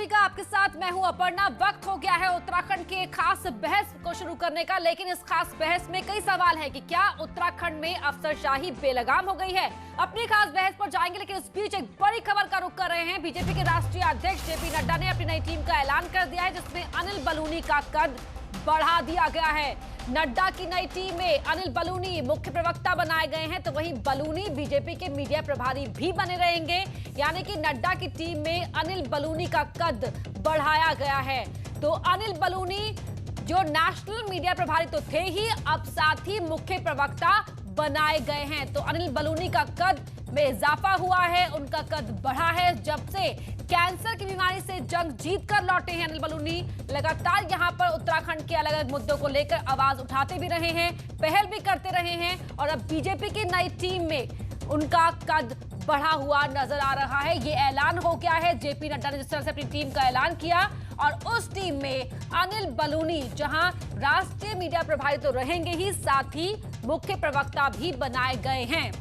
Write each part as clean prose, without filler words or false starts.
सभी का आपके साथ मैं हूं अपर्णा। वक्त हो गया है उत्तराखंड के खास बहस को शुरू करने का, लेकिन इस खास बहस में कई सवाल है कि क्या उत्तराखंड में अफसरशाही बेलगाम हो गई है। अपनी खास बहस पर जाएंगे, लेकिन इस बीच एक बड़ी खबर का रुख कर रहे हैं। बीजेपी के राष्ट्रीय अध्यक्ष जेपी नड्डा ने अपनी नई टीम का ऐलान कर दिया है, जिसमें अनिल बलूनी का कद बढ़ा दिया गया है। नड्डा की नई टीम में अनिल बलूनी मुख्य प्रवक्ता बनाए गए हैं, तो वहीं बलूनी बीजेपी के मीडिया प्रभारी भी बने रहेंगे। यानी कि नड्डा की टीम में अनिल बलूनी का कद बढ़ाया गया है। तो अनिल बलूनी जो नेशनल मीडिया प्रभारी तो थे ही, अब साथ ही मुख्य प्रवक्ता बनाए गए हैं। तो अनिल बलूनी का कद में इजाफा हुआ है, उनका कद बढ़ा है। जब से कैंसर की बीमारी से जंग जीत कर लौटे हैं अनिल बलूनी, लगातार यहां पर उत्तराखंड के अलग अलग मुद्दों को लेकर आवाज उठाते भी रहे हैं, पहल भी करते रहे हैं, और अब बीजेपी की नई टीम में उनका कद बढ़ा हुआ नजर आ रहा है। ये ऐलान हो गया है जेपी नड्डा ने जिस तरह से अपनी टीम का ऐलान किया, और उस टीम में अनिल बलूनी जहां राष्ट्रीय मीडिया प्रभारी तो रहेंगे ही, साथ ही मुख्य प्रवक्ता भी बनाए गए हैं।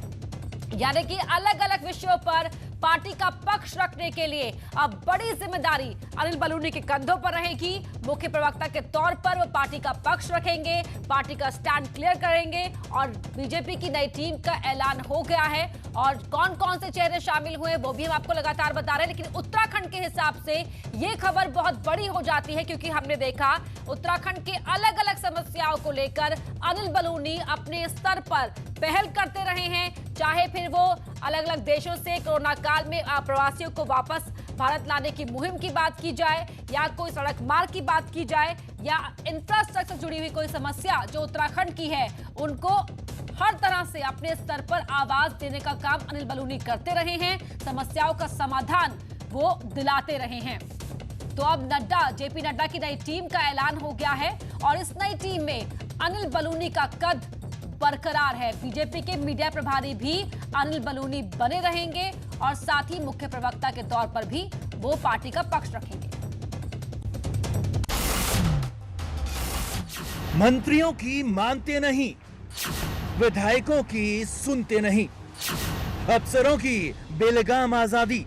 यानी कि अलग अलग विषयों पर पार्टी का पक्ष रखने के लिए अब बड़ी जिम्मेदारी अनिल बलूनी के कंधों पर रहेगी। मुख्य प्रवक्ता के तौर पर वो पार्टी का पक्ष रखेंगे, पार्टी का स्टैंड क्लियर करेंगे, और बीजेपी की नई टीम का ऐलान हो गया है। और कौन कौन से चेहरे शामिल हुए वो भी हम आपको लगातार बता रहे हैं, लेकिन उत्तराखंड के हिसाब से ये खबर बहुत बड़ी हो जाती है, क्योंकि हमने देखा उत्तराखंड के अलग अलग समस्याओं को लेकर अनिल बलूनी अपने स्तर पर पहल करते रहे हैं। चाहे फिर वो अलग अलग देशों से कोरोना काल में प्रवासियों को वापस भारत लाने की मुहिम की बात की जाए, या कोई सड़क मार्ग की बात की जाए, या इंफ्रास्ट्रक्चर से जुड़ी हुई कोई समस्या जो उत्तराखंड की है, उनको हर तरह से अपने स्तर पर आवाज देने का काम अनिल बलूनी करते रहे हैं। समस्याओं का समाधान वो दिलाते रहे हैं। तो अब जेपी नड्डा की नई टीम का ऐलान हो गया है, और इस नई टीम में अनिल बलूनी का कद बरकरार है। बीजेपी के मीडिया प्रभारी भी अनिल बलूनी बने रहेंगे, और साथ ही मुख्य प्रवक्ता के तौर पर भी वो पार्टी का पक्ष रखेंगे। मंत्रियों की मानते नहीं, विधायकों की सुनते नहीं, अफसरों की बेलगाम आजादी।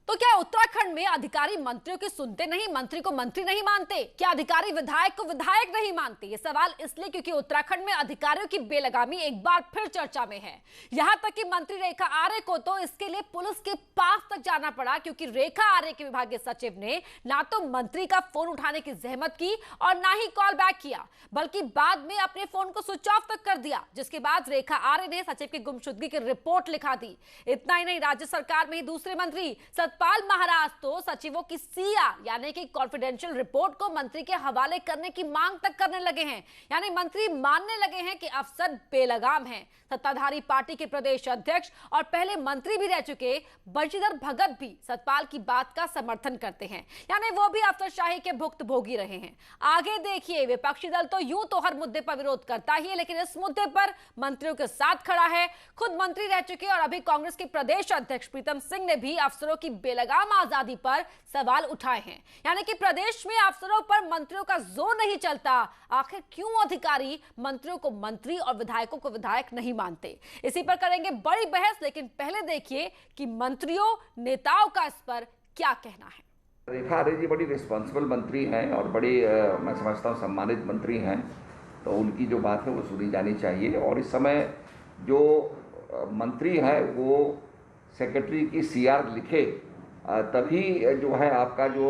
तो क्या उत्तराखंड में अधिकारी मंत्रियों की सुनते नहीं, मंत्री को मंत्री नहीं मानते? क्या अधिकारी विधायक को विधायक नहीं मानते? ये सवाल इसलिए क्योंकि उत्तराखंड में अधिकारियों की बेलगामी एक बार फिर चर्चा में है। यहां तक कि मंत्री रेखा आर्य को तो इसके लिए पुलिस के पास तक जाना पड़ा, क्योंकि रेखा आर्य के विभागीय सचिव ने ना तो मंत्री का फोन उठाने की जहमत की और ना ही कॉल बैक किया, बल्कि बाद में अपने फोन को स्विच ऑफ तक कर दिया, जिसके बाद रेखा आर्य ने सचिव की गुमशुदगी की रिपोर्ट लिखा दी। इतना ही नहीं, राज्य सरकार में ही दूसरे मंत्री सतपाल महाराज तो सचिवों की सीआर यानी कि कॉन्फिडेंशियल रिपोर्ट को मंत्री के हवाले करने की मांग तक करने लगे हैं। यानी मंत्री मानने लगे हैं कि अफसर बेलगाम हैं। सत्ताधारी पार्टी के प्रदेश अध्यक्ष और पहले मंत्री भी रह चुके बंशीधर भगत भी सतपाल की बात का समर्थन करते हैं, यानी वो भी अफसरशाही के भुक्तभोगी रहे हैं। आगे देखिए, विपक्षी दल तो यूं तो हर मुद्दे पर विरोध करता ही है, लेकिन इस मुद्दे पर मंत्रियों के साथ खड़ा है। खुद मंत्री रह चुके और अभी कांग्रेस के प्रदेश अध्यक्ष प्रीतम सिंह ने भी अफसरों की बेलगाम आजादी पर सवाल उठाए हैं। यानी कि प्रदेश में अफसरों पर मंत्रियों का जोर नहीं चलता। आखिर क्यों अधिकारी मंत्रियों को मंत्री और विधायकों को विधायक नहीं मानते? इसी पर करेंगे बड़ी बहस, लेकिन पहले देखिए कि मंत्रियों नेताओं का इस पर क्या कहना है। रेखा आर्य जी बड़ी रिस्पॉन्सिबल मंत्री हैं और बड़ी मैं समझता हूँ सम्मानित मंत्री हैं, तो उनकी जो बात है वो सुनी जानी चाहिए। और इस समय जो मंत्री है वो सेक्रेटरी की सीआर लिखे तभी जो है आपका जो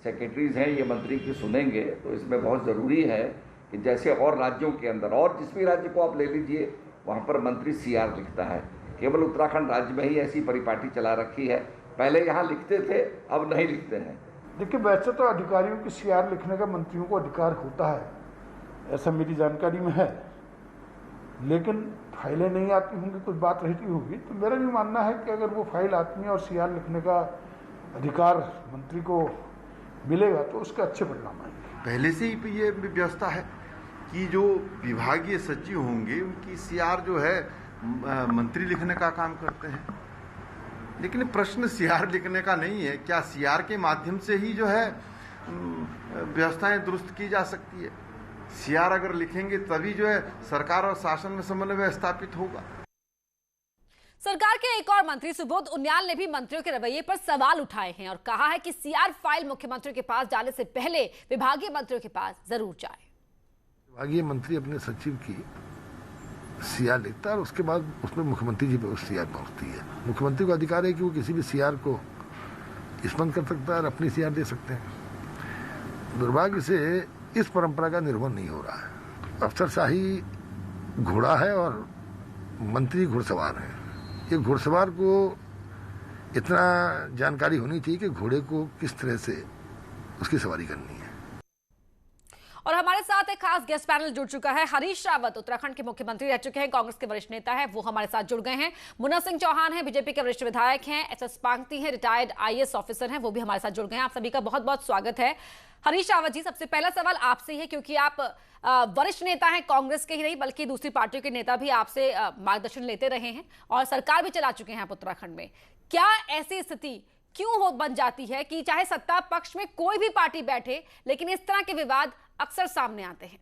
सेक्रेटरीज हैं ये मंत्री की सुनेंगे। तो इसमें बहुत ज़रूरी है कि जैसे और राज्यों के अंदर, और जिस भी राज्य को आप ले लीजिए वहाँ पर मंत्री सीआर लिखता है। केवल उत्तराखंड राज्य में ही ऐसी परिपाटी चला रखी है, पहले यहाँ लिखते थे, अब नहीं लिखते हैं। देखिए, वैसे तो अधिकारियों की सीआर लिखने का मंत्रियों को अधिकार होता है, ऐसा मेरी जानकारी में है, लेकिन फाइलें नहीं आती होंगी, कुछ बात रहती होगी। तो मेरा भी मानना है कि अगर वो फाइल आती है और सीआर लिखने का अधिकार मंत्री को मिलेगा तो उसके अच्छे परिणाम आएंगे। पहले से ही ये व्यवस्था है कि जो विभागीय सचिव होंगे उनकी सीआर जो है मंत्री लिखने का काम करते हैं। लेकिन प्रश्न सीआर लिखने का नहीं है, क्या सीआर के माध्यम से ही जो है व्यवस्थाएं दुरुस्त की जा सकती है? सीआर अगर लिखेंगे तभी जो है सरकार और शासन में समन्वय स्थापित होगा। सरकार के एक और मंत्री सुबोध उनियाल ने भी मंत्रियों के रवैये पर सवाल उठाए हैं और कहा है कि सीआर फाइल मुख्यमंत्री के पास जाने से पहले विभागीय मंत्रियों के पास जरूर जाए। विभागीय मंत्री अपने सचिव की सीआर लिखता है और उसके बाद उसमें मुख्यमंत्री जी पे सीआर पहुंचती है। मुख्यमंत्री को अधिकार है कि वो किसी भी सीआर को स्पंद कर सकता है और अपनी सीआर दे सकते हैं। दुर्भाग्य से इस परंपरा का निर्वहन नहीं हो रहा है। अफसरशाही घोड़ा है और मंत्री घुड़सवार है। ये घुड़सवार को इतना जानकारी होनी चाहिए कि घोड़े को किस तरह से उसकी सवारी करनी है। और हमारे साथ एक खास गेस्ट पैनल जुड़ चुका है। हरीश रावत उत्तराखंड के मुख्यमंत्री रह चुके हैं, कांग्रेस के वरिष्ठ नेता है, वो हमारे साथ जुड़ गए हैं। मुन्ना सिंह चौहान है, बीजेपी के वरिष्ठ विधायक हैं। एसएस पांगती हैं, रिटायर्ड आईएएस ऑफिसर हैं, वो भी हमारे साथ जुड़ गए हैं। आप सभी का बहुत बहुत स्वागत है। हरीश रावत जी, सबसे पहला सवाल आपसे ही है, क्योंकि आप वरिष्ठ नेता हैं, कांग्रेस के ही नहीं बल्कि दूसरी पार्टियों के नेता भी आपसे मार्गदर्शन लेते रहे हैं और सरकार भी चला चुके हैं आप उत्तराखंड में। क्या ऐसी स्थिति क्यों हो बन जाती है कि चाहे सत्ता पक्ष में कोई भी पार्टी बैठे, लेकिन इस तरह के विवाद अक्सर सामने आते हैं?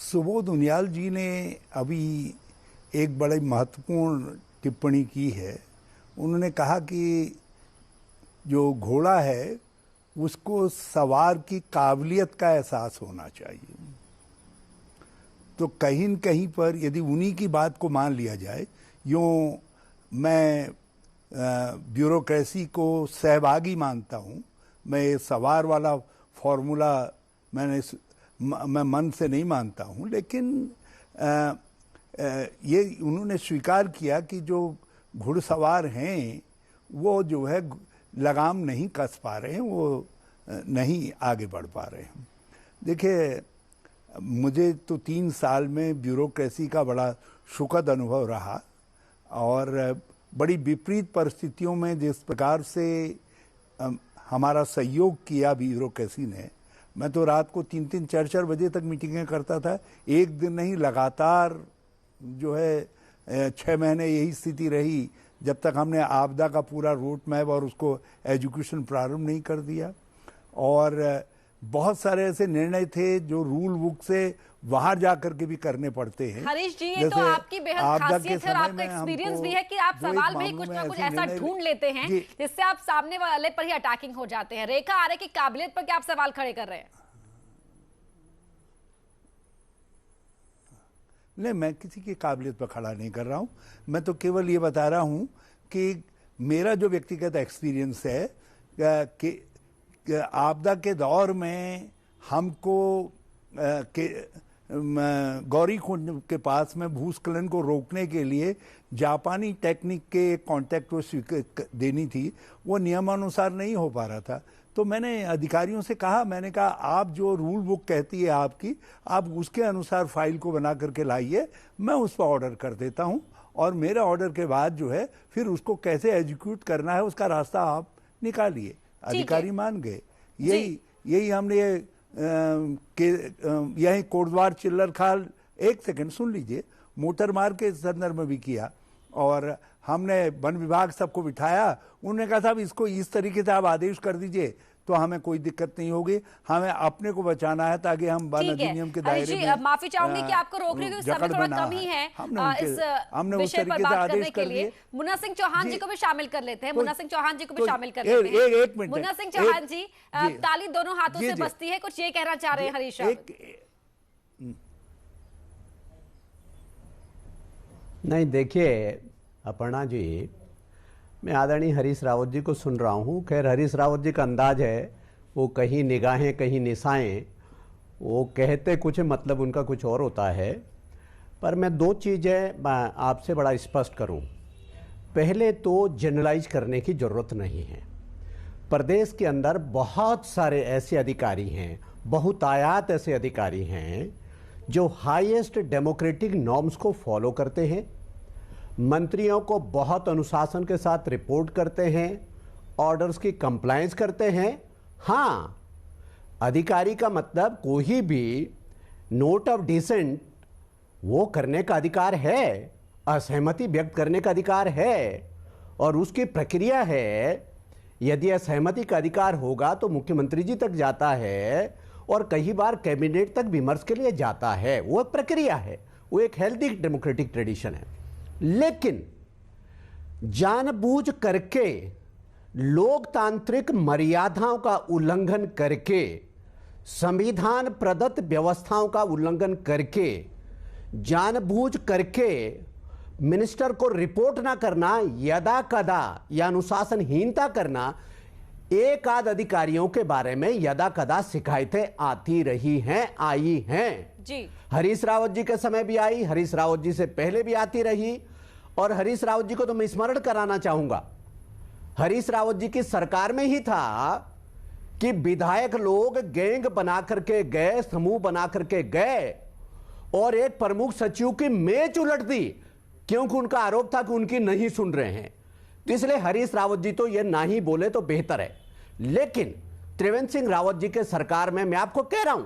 सुबोध उनियाल जी ने अभी एक बड़ी महत्वपूर्ण टिप्पणी की है। उन्होंने कहा कि जो घोड़ा है उसको सवार की काबिलियत का एहसास होना चाहिए। तो कहीं न कहीं पर यदि उन्हीं की बात को मान लिया जाए, यूँ मैं ब्यूरोक्रेसी को सहभागी मानता हूँ, मैं ये सवार वाला फॉर्मूला मैं मन से नहीं मानता हूँ, लेकिन ये उन्होंने स्वीकार किया कि जो घुड़सवार हैं वो जो है लगाम नहीं कस पा रहे हैं, वो नहीं आगे बढ़ पा रहे हैं। देखिए, मुझे तो 3 साल में ब्यूरोक्रेसी का बड़ा सुखद अनुभव रहा और बड़ी विपरीत परिस्थितियों में जिस प्रकार से हमारा सहयोग किया ब्यूरोक्रेसी ने, मैं तो रात को 3-3, 4-4 बजे तक मीटिंगें करता था। एक दिन नहीं, लगातार जो है 6 महीने यही स्थिति रही जब तक हमने आपदा का पूरा रूट मैप और उसको एजुकेशन प्रारंभ नहीं कर दिया। और बहुत सारे ऐसे निर्णय थे जो रूल बुक से बाहर जाकर के भी करने पड़ते हैं। हरीश जी, ये तो आपकी बेहद खासियत है और आपका एक्सपीरियंस भी है कि आप सवाल में ही कुछ ना कुछ ऐसा ढूंढ लेते हैं जिससे आप सामने वाले पर ही अटैकिंग हो जाते हैं। रेखा आर्य की काबिलियत पर क्या आप सवाल खड़े कर रहे हैं? नहीं, मैं किसी की काबिलियत पर खड़ा नहीं कर रहा हूं। मैं तो केवल ये बता रहा हूं कि मेरा जो व्यक्तिगत एक्सपीरियंस है कि आपदा के दौर में हमको गौरीकुंड के पास में भूस्खलन को रोकने के लिए जापानी टेक्निक के कॉन्टैक्ट को देनी थी, वो नियमानुसार नहीं हो पा रहा था। तो मैंने अधिकारियों से कहा, मैंने कहा आप जो रूल बुक कहती है आपकी, आप उसके अनुसार फाइल को बना करके लाइए, मैं उस पर ऑर्डर कर देता हूं और मेरे ऑर्डर के बाद जो है फिर उसको कैसे एग्जीक्यूट करना है उसका रास्ता आप निकालिए। अधिकारी मान गए। यही हमने यही कोटद्वार चिल्लर खाल, एक सेकंड सुन लीजिए, मोटर मार्ग के संदर्भ में भी किया और हमने वन विभाग सबको बिठाया। उन्होंने कहा साहब इसको इस तरीके से आप आदेश कर दीजिए तो हमें कोई दिक्कत नहीं होगी, हमें अपने को बचाना है ताकि हम वन अधिनियम के दायरे में। माफी चाहूंगी कि आपको रोक रही हूँ, समय थोड़ा कम ही है इस विषय पर बात करने के लिए। मुन्ना सिंह चौहान जी को भी शामिल कर लेते हैं। मुन्ना सिंह चौहान जी को भी शामिल कर लेते हैं। एक मिनट, मुन्ना सिंह चौहान जी, ताली दोनों हाथों से बजती है, कुछ ये कहना चाह रहे हैं हरीश रावत? नहीं, देखिए अपर्णा जी, मैं आदरणीय हरीश रावत जी को सुन रहा हूँ। खैर, हरीश रावत जी का अंदाज है, वो कहीं निगाहें कहीं निशाएं, वो कहते कुछ मतलब उनका कुछ और होता है। पर मैं 2 चीज़ें आपसे बड़ा स्पष्ट करूँ। पहले तो जनरलाइज करने की ज़रूरत नहीं है। प्रदेश के अंदर बहुत सारे ऐसे अधिकारी हैं, बहुतायात ऐसे अधिकारी हैं जो हाईएस्ट डेमोक्रेटिक नॉर्म्स को फॉलो करते हैं, मंत्रियों को बहुत अनुशासन के साथ रिपोर्ट करते हैं, ऑर्डर्स की कंप्लायंस करते हैं। हाँ, अधिकारी का मतलब कोई भी नोट ऑफ डिसेंट वो करने का अधिकार है, असहमति व्यक्त करने का अधिकार है और उसकी प्रक्रिया है। यदि असहमति का अधिकार होगा तो मुख्यमंत्री जी तक जाता है और कई बार कैबिनेट तक विमर्श के लिए जाता है। वो एक प्रक्रिया है, वो एक हेल्दी डेमोक्रेटिक ट्रेडिशन है। लेकिन जानबूझ करके लोकतांत्रिक मर्यादाओं का उल्लंघन करके, संविधान प्रदत्त व्यवस्थाओं का उल्लंघन करके, जानबूझ करके मिनिस्टर को रिपोर्ट ना करना, यदा कदा या अनुशासनहीनता करना, एक आध अधिकारियों के बारे में यदा कदा शिकायतें आती रही हैं, आई हैं जी। हरीश रावत जी के समय भी आई, हरीश रावत जी से पहले भी आती रही। और हरीश रावत जी को तो मैं स्मरण कराना चाहूंगा, हरीश रावत जी की सरकार में ही था कि विधायक लोग गैंग बना करके गए, समूह बना करके गए और एक प्रमुख सचिव की मेज उलट दी, क्योंकि उनका आरोप था कि उनकी नहीं सुन रहे हैं। तो इसलिए हरीश रावत जी तो ये ना ही बोले तो बेहतर है। लेकिन त्रिवेंद्र सिंह रावत जी के सरकार में मैं आपको कह रहा हूं,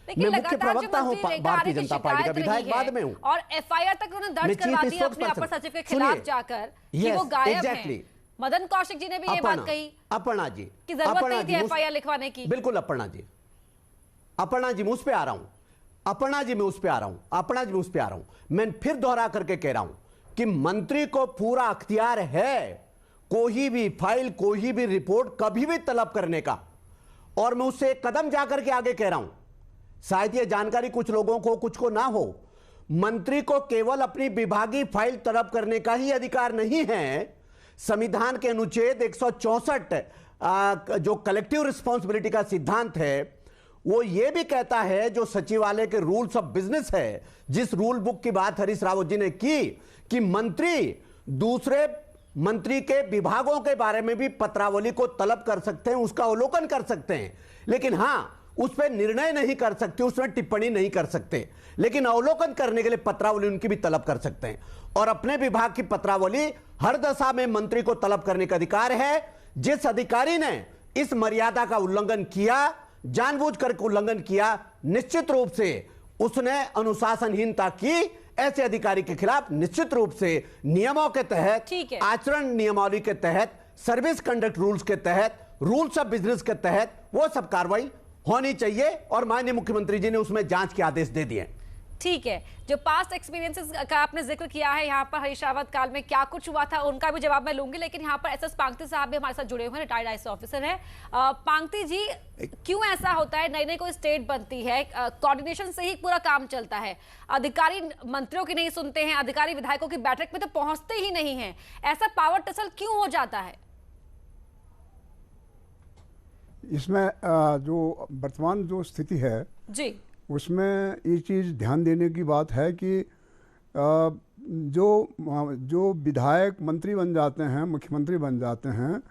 मैं मुख्य प्रवक्ता हूं भारतीय जनता पार्टी का, विधायक बाद में हूं, और एफआईआर तक उन्होंने दर्ज करवा दी अपने अपर सचिव के खिलाफ जाकर कि वो गायब हैं। मदन कौशिक जी ने भी ये बात कही, अपर्णा जी, कि जरूरत नहीं थी एफआईआर लिखवाने की। बिल्कुल अपर्णा जी, अपर्णा जी मैं उस पे आ रहा हूं, अपर्णा जी मैं उस पे आ रहा हूं, अपर्णा जी मैं उस पे आ रहा हूं। मैं फिर दोहरा करके कह रहा हूं कि मंत्री को पूरा अख्तियार है कोई भी फाइल, कोई भी रिपोर्ट कभी भी तलब करने का। और मैं उससे एक कदम जाकर के आगे कह रहा हूं, शायद ये जानकारी कुछ लोगों को, कुछ को ना हो, मंत्री को केवल अपनी विभागीय फाइल तलब करने का ही अधिकार नहीं है। संविधान के अनुच्छेद 164 जो कलेक्टिव रिस्पॉन्सिबिलिटी का सिद्धांत है, वो ये भी कहता है, जो सचिवालय के रूल्स ऑफ बिजनेस है, जिस रूल बुक की बात हरीश रावत जी ने की, कि मंत्री दूसरे मंत्री के विभागों के बारे में भी पत्रावली को तलब कर सकते हैं, उसका अवलोकन कर सकते हैं, लेकिन हां उस पर निर्णय नहीं कर सकते, उसमें टिप्पणी नहीं कर सकते, लेकिन अवलोकन करने के लिए पत्रावली उनकी भी तलब कर सकते हैं। और अपने विभाग की पत्रावली हर दशा में मंत्री को तलब करने का अधिकार है। जिस अधिकारी ने इस मर्यादा का उल्लंघन किया, जानबूझकर उल्लंघन किया, निश्चित रूप से उसने अनुशासनहीनता की। ऐसे अधिकारी के खिलाफ निश्चित रूप से नियमों के तहत, आचरण नियमावली के तहत, सर्विस कंडक्ट रूल्स के तहत, रूल्स ऑफ बिजनेस के तहत वो सब कार्रवाई होनी चाहिए। और माननीय मुख्यमंत्री जी ने उसमें जांच के आदेश दे दिए। ठीक है, जो पास्ट एक्सपीरियंसेस का आपने जिक्र किया है, यहाँ पर हरीश रावत काल में क्या कुछ हुआ था उनका भी जवाब मैं लूंगी, लेकिन यहाँ पर एसएस पांगती साहब भी हमारे साथ जुड़े हुए हैं, रिटायर्ड आईएएस ऑफिसर हैं। पांगती जी, क्यों ऐसा होता है, नई नई कोई स्टेट बनती है, कोऑर्डिनेशन से ही पूरा काम चलता है, अधिकारी मंत्रियों की नहीं सुनते हैं, अधिकारी विधायकों की बैठक में तो पहुंचते ही नहीं है, ऐसा पावर टसल क्यों हो जाता है? इसमें जो वर्तमान जो स्थिति है जी, उसमें ये चीज़ ध्यान देने की बात है कि जो विधायक मंत्री बन जाते हैं, मुख्यमंत्री बन जाते हैं,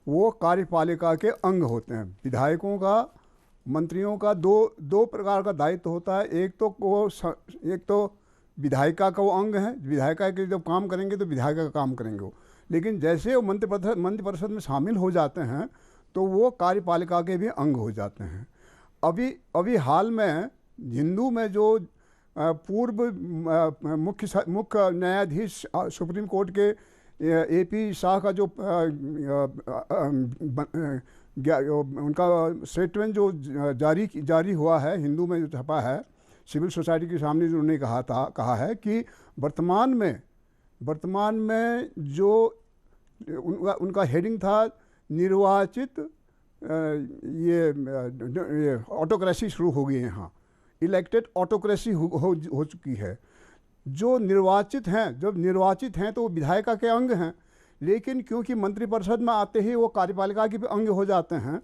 वो कार्यपालिका के अंग होते हैं। विधायकों का, मंत्रियों का दो प्रकार का दायित्व होता है। एक तो विधायिका का वो अंग है, विधायिका के जब काम करेंगे तो विधायिका का काम करेंगे वो, लेकिन जैसे वो मंत्रिपरिषद में शामिल हो जाते हैं तो वो कार्यपालिका के भी अंग हो जाते हैं। अभी हाल में हिंदू में जो पूर्व मुख्य न्यायाधीश सुप्रीम कोर्ट के एपी शाह का जो उनका स्टेटमेंट जो जारी हुआ है, हिंदू में जो छपा है, सिविल सोसाइटी के सामने जो उन्होंने कहा है कि वर्तमान में जो उनका हेडिंग था, निर्वाचित ये ऑटोक्रेसी शुरू हो गई है यहाँ, इलेक्टेड ऑटोक्रेसी हो चुकी है। जो निर्वाचित हैं, जब निर्वाचित हैं तो वो विधायिका के अंग हैं, लेकिन क्योंकि मंत्रिपरिषद में आते ही वो कार्यपालिका के भी अंग हो जाते हैं,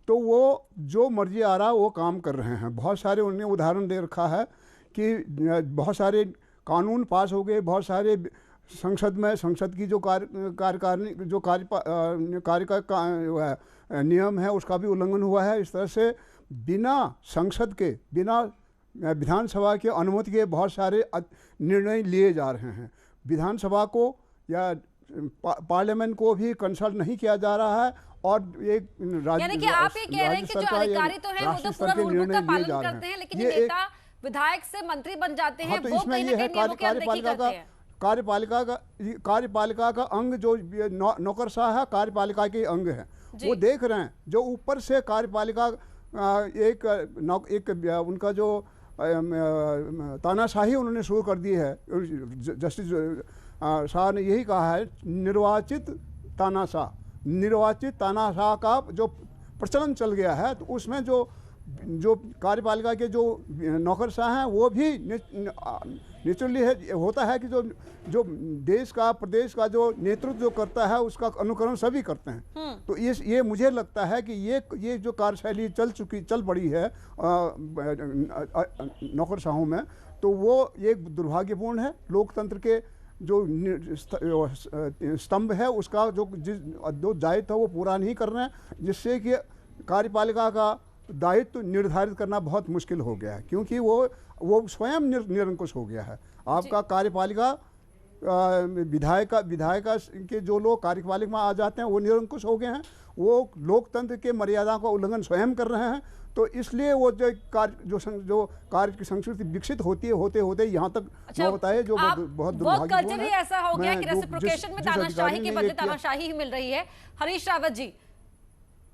तो वो जो मर्जी आ रहा वो काम कर रहे हैं। बहुत सारे उन्होंने उदाहरण दे रखा है कि बहुत सारे कानून पास हो गए, बहुत सारे संसद की जो कार्यकारिणी जो कार्य का नियम है उसका भी उल्लंघन हुआ है। इस तरह से बिना संसद के, बिना विधानसभा के अनुमति के बहुत सारे निर्णय लिए जा रहे हैं। विधानसभा को या पार्लियामेंट को भी कंसल्ट नहीं किया जा रहा है। और एक यानी कि आप ये कह रहे हैं कि जो अधिकारी तो हैं वो तो पूरा रूल बुक का पालन करते हैं, लेकिन ये नेता विधायक से मंत्री बन जाते हैं, वो कहीं ना कहीं नियमों की अनदेखी करते हैं। कार्यपालिका का अंग जो नौकरशाह है, कार्यपालिका के अंग है, वो देख रहे हैं। जो ऊपर से कार्यपालिका उनका जो तानाशाही उन्होंने शुरू कर दी है। जस्टिस शाह ने यही कहा है, निर्वाचित तानाशाह का जो प्रचलन चल गया है, तो उसमें जो कार्यपालिका के जो नौकरशाह हैं वो भी नेचुरली होता है कि जो देश का प्रदेश का जो नेतृत्व जो करता है उसका अनुकरण सभी करते हैं। तो ये मुझे लगता है कि ये जो कार्यशैली चल पड़ी है नौकरशाहों में, तो वो एक दुर्भाग्यपूर्ण है। लोकतंत्र के जो स्तंभ है उसका जो दायित्व वो पूरा नहीं कर रहे हैं, जिससे कि कार्यपालिका का दायित्व निर्धारित करना बहुत मुश्किल हो गया है, क्योंकि वो स्वयं निरंकुश हो गया है। आपका कार्यपालिका विधायिका के जो लोग कार्यपालिका में आ जाते हैं वो निरंकुश हो गए हैं, वो लोकतंत्र के मर्यादा का उल्लंघन स्वयं कर रहे हैं। तो इसलिए वो जो कार्य की संस्कृति विकसित होते होते यहाँ तक होता है, जो बहुत दुर्भाग्यपूर्ण है। ऐसा हो गया कि रेसिप्रोकेशन में तानाशाही के बदले तानाशाही ही मिल रही है। हरीश रावत जी,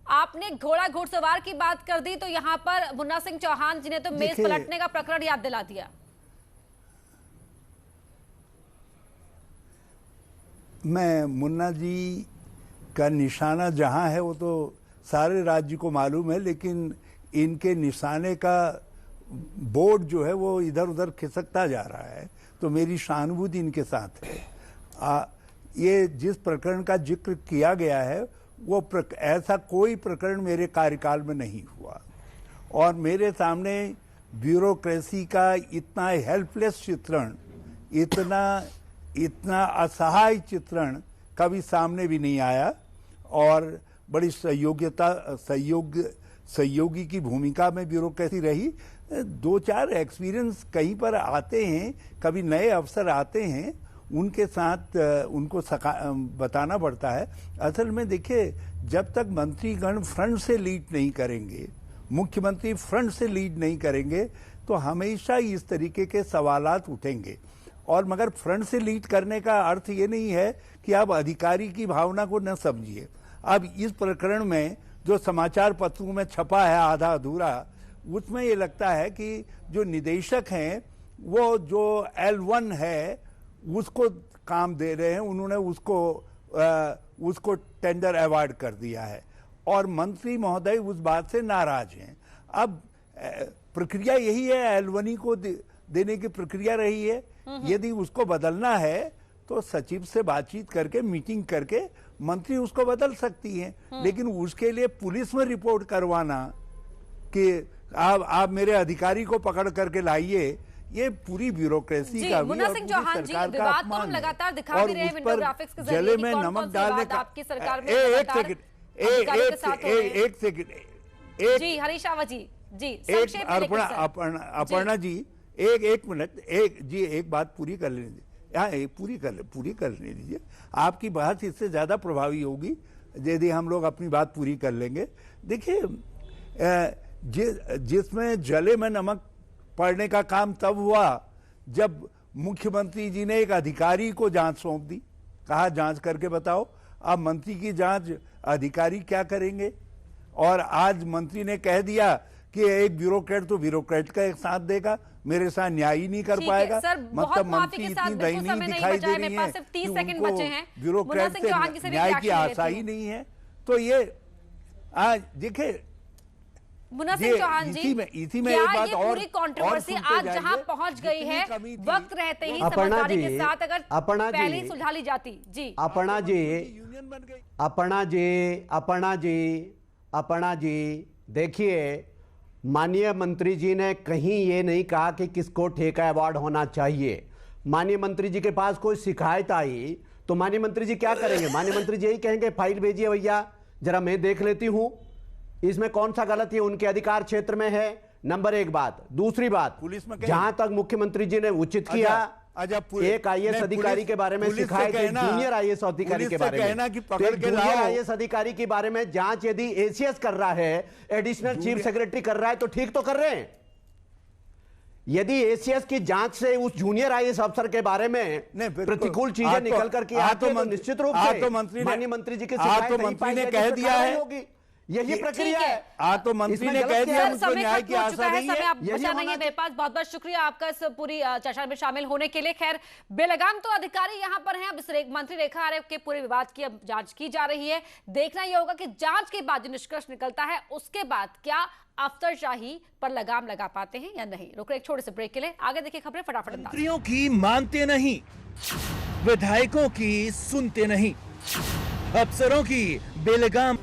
आपने घोड़सवार की बात कर दी, तो यहाँ पर मुन्ना सिंह चौहान जी ने तो मेज पलटने का प्रकरण याद दिला दिया। मैं मुन्ना जी का निशाना जहां है वो तो सारे राज्य को मालूम है, लेकिन इनके निशाने का बोर्ड जो है वो इधर उधर खिसकता जा रहा है, तो मेरी सहानुभूति इनके साथ है। ये जिस प्रकरण का जिक्र किया गया है वो ऐसा कोई प्रकरण मेरे कार्यकाल में नहीं हुआ, और मेरे सामने ब्यूरोक्रेसी का इतना हेल्पलेस चित्रण, इतना असहाय चित्रण कभी सामने भी नहीं आया। और बड़ी सहयोगी की भूमिका में ब्यूरोक्रेसी रही। 2-4 एक्सपीरियंस कहीं पर आते हैं, कभी नए अफसर आते हैं, उनके साथ उनको बताना पड़ता है। असल में देखिए, जब तक मंत्रीगण फ्रंट से लीड नहीं करेंगे, मुख्यमंत्री फ्रंट से लीड नहीं करेंगे, तो हमेशा इस तरीके के सवालात उठेंगे। और मगर फ्रंट से लीड करने का अर्थ ये नहीं है कि आप अधिकारी की भावना को न समझिए। अब इस प्रकरण में जो समाचार पत्रों में छपा है आधा अधूरा, उसमें ये लगता है कि जो निदेशक हैं वो जो L1 है उसको काम दे रहे हैं, उन्होंने उसको टेंडर अवार्ड कर दिया है, और मंत्री महोदय उस बात से नाराज हैं। अब प्रक्रिया यही है, L1 को देने की प्रक्रिया रही है। यदि उसको बदलना है तो सचिव से बातचीत करके, मीटिंग करके मंत्री उसको बदल सकती हैं, लेकिन उसके लिए पुलिस में रिपोर्ट करवाना कि आप मेरे अधिकारी को पकड़ करके लाइए, ये पूरी ब्यूरोक्रेसी का भी और पूरी सरकार का अपमान है। और उस पर जले में नमक डालने का एक सेकंड जी हरीश रावत जी अपर्णा जी एक मिनट, एक बात पूरी कर लेने दीजिए, पूरी कर लेने दीजिए। आपकी बात इससे ज्यादा प्रभावी होगी यदि हम लोग अपनी बात पूरी कर लेंगे। देखिए, जिसमें जले में नमक पड़ने का काम तब हुआ जब मुख्यमंत्री जी ने एक अधिकारी को जांच सौंप दी, कहा जांच करके बताओ। अब मंत्री की जांच अधिकारी क्या करेंगे? और आज मंत्री ने कह दिया कि एक ब्यूरोक्रेट तो ब्यूरोक्रेट का एक साथ देगा, मेरे साथ न्याय ही नहीं कर पाएगा। मतलब मंत्री इतनी दयनीय दिखाई दे रही है कि उनको ब्यूरोक्रेट से न्याय की आशा ही नहीं है। तो ये आज देखिए, मुन्ना सिंह चौहान जी, इसी में एक बात और कंट्रोवर्सी आज जहां पहुंच गई है, वक्त रहते ही समझदारी के साथ अगर पहले ही सुलझा ली जाती। जी अपर्णा जी देखिए, माननीय मंत्री जी ने कहीं ये नहीं कहा कि किसको ठेका अवार्ड होना चाहिए। माननीय मंत्री जी के पास कोई शिकायत आई तो माननीय मंत्री जी क्या करेंगे? माननीय मंत्री जी यही कहेंगे फाइल भेजिए भैया, जरा मैं देख लेती हूं इसमें कौन सा गलत है, उनके अधिकार क्षेत्र में है। नंबर एक बात। दूसरी बात, जहां तक मुख्यमंत्री जी ने उचित किया, एक आईएएस अधिकारी के बारे में शिकायत, जूनियर आईएएस अधिकारी के बारे में, जूनियर आईएएस अधिकारी के बारे में जांच यदि एसीएस कर रहा है, एडिशनल चीफ सेक्रेटरी कर रहा है, तो ठीक तो कर रहे हैं। यदि एसीएस की जांच से उस जूनियर आईएएस अफसर के बारे में प्रतिकूल चीजें निकल करके आती है तो निश्चित रूप से माननीय मंत्री जी के शिकायत मंत्री ने कह दिया है, यही प्रक्रिया ठीक है। आज तो मंत्री इसमें ने गलत कह क्या दिया है? मुझको समय न्याय खत्म की हो आशा चुका है, नहीं समय है। आप यही बचा नहीं होना है मेरे पास। बहुत बहुत शुक्रिया आपका इस पूरी चर्चा में शामिल होने के लिए। खैर, बेलगाम तो अधिकारी यहां पर हैं। अब इस मंत्री रेखा आर्य के पूरे विवाद की अब जांच की जा रही है। देखना यह होगा कि जांच के बाद जो निष्कर्ष निकलता है उसके बाद क्या अफसरशाही पर लगाम लगा पाते हैं या नहीं। रुक एक छोटे से ब्रेक के लिए, आगे देखिए खबरें फटाफट अंदाज। मंत्रियों की मानते नहीं, विधायकों की सुनते नहीं, अफसरों की बेलगाम